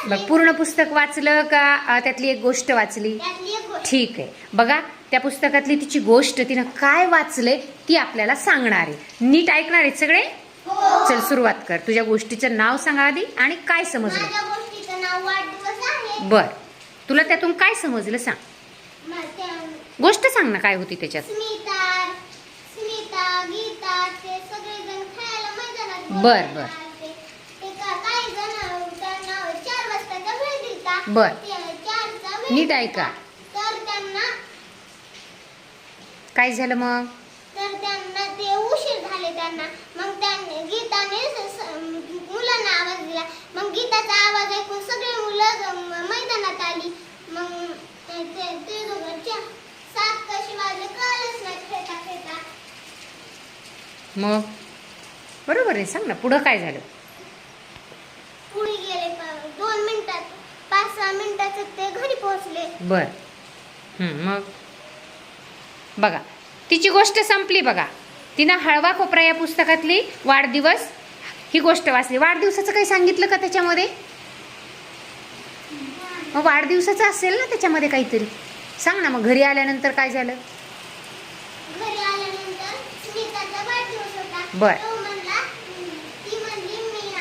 पूर्ण पुस्तक वाचलं का त्यातली एक गोष्ट वाचली? ठीक आहे. बघा त्या पुस्तकातली तिची गोष्ट तिनं काय वाचले ती आपल्याला सांगणार आहे. नीट ऐकणार आहेत सगळे? चल सुरुवात कर. तुझ्या गोष्टीचं नाव सांगा आधी आणि काय समजलं? माझ्या गोष्टीचं नाव वाढदिवस आहे. बर, तुला त्यातून काय समजलं सांग. गोष्ट सांग ना, काय होती त्याच्यात? स्मिता गीता ते सगळेजण खेळायला मैदानात बर बर काही जण त्यांना 4 वाजताचा वेळ दिलता. बर, 4चा वेळ नीट ऐका. तर त्यांना काय झालं मग? तर त्यांना ते उशीर झाले त्यांना. मग त्यांनी गीताने मुलांना आवाज दिला. मग गीताचा आवाज ऐकून सगळे मुलं मैदानात आली. मग ते दोघांच्या 7 कशी वाजले कळलंच नाही खेळता खेळता. मग बरोबर आहे, सांग ना पुढं काय झालं? पुढे गेले 2 मिनिटात 5-6 मिनिटात ते घरी पोहोचले. बर, मग बघा तिची गोष्ट संपली. बघा तिनं हळवा खोपरा या पुस्तकातली वाढदिवस ही गोष्ट वाचली. वाढदिवसाचं काही सांगितलं का त्याच्यामध्ये? मग वाढदिवसाचं असेल ना त्याच्यामध्ये काहीतरी, सांग ना. मग घरी आल्यानंतर काय झालं? घरी आल्यानंतर स्मिताचा वाढदिवस होता. बर, तो म्हणला, ती म्हणली मी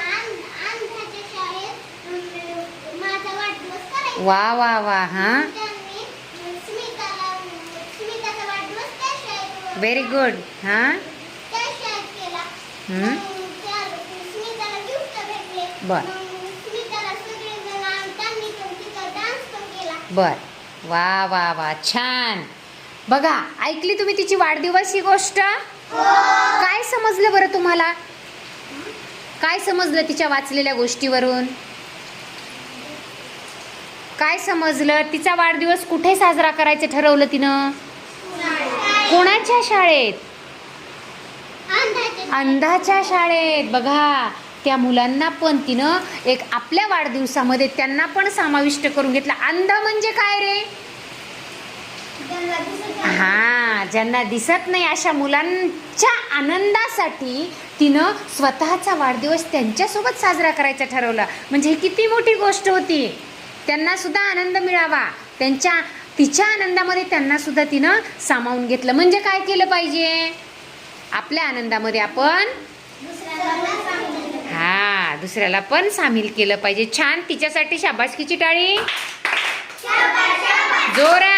अंधाच्या शाळेत माझा वाढदिवस करायचा. वा वा वा. हा, त्यांनी स्मिताचा वाढदिवस त्या शाळेत व्हेरी गुड. हा, त्या शाळेत केला. हम्म, स्मिताला गिफ्ट भेटले. बर स्मिताला सगळेजण त्यांनी पण तिथं डान्स पण केला. बर, वा वा वा, छान. बघा ऐकली तुम्ही तिची वाढदिवस ही गोष्ट? काय समजलं बरं तुम्हाला? काय समजलं तिच्या वाचलेल्या गोष्टीवरून? काय समजलं? तिचा वाढदिवस कुठे साजरा करायचं ठरवलं तिनं? कोणाच्या शाळेत? अंधाच्या शाळेत. बघा त्या मुलांना पण तिनं एक आपल्या वाढदिवसामध्ये त्यांना पण समाविष्ट करून घेतलं. अंध म्हणजे काय रे? हा, ज्यांना दिसत नाही अशा मुलांच्या आनंदासाठी तिनं स्वतःचा वाढदिवस त्यांच्यासोबत साजरा करायचा ठरवला. म्हणजे ही किती मोठी गोष्ट होती. त्यांना सुद्धा आनंद मिळावा, तिच्या आनंदामध्ये त्यांना सुद्धा तिनं सामावून घेतलं. म्हणजे काय केलं पाहिजे? आपल्या आनंदामध्ये आपण दुसऱ्याला पण सामील केलं पाहिजे. छान, तिच्यासाठी शाबासकीची टाळी. जोरात.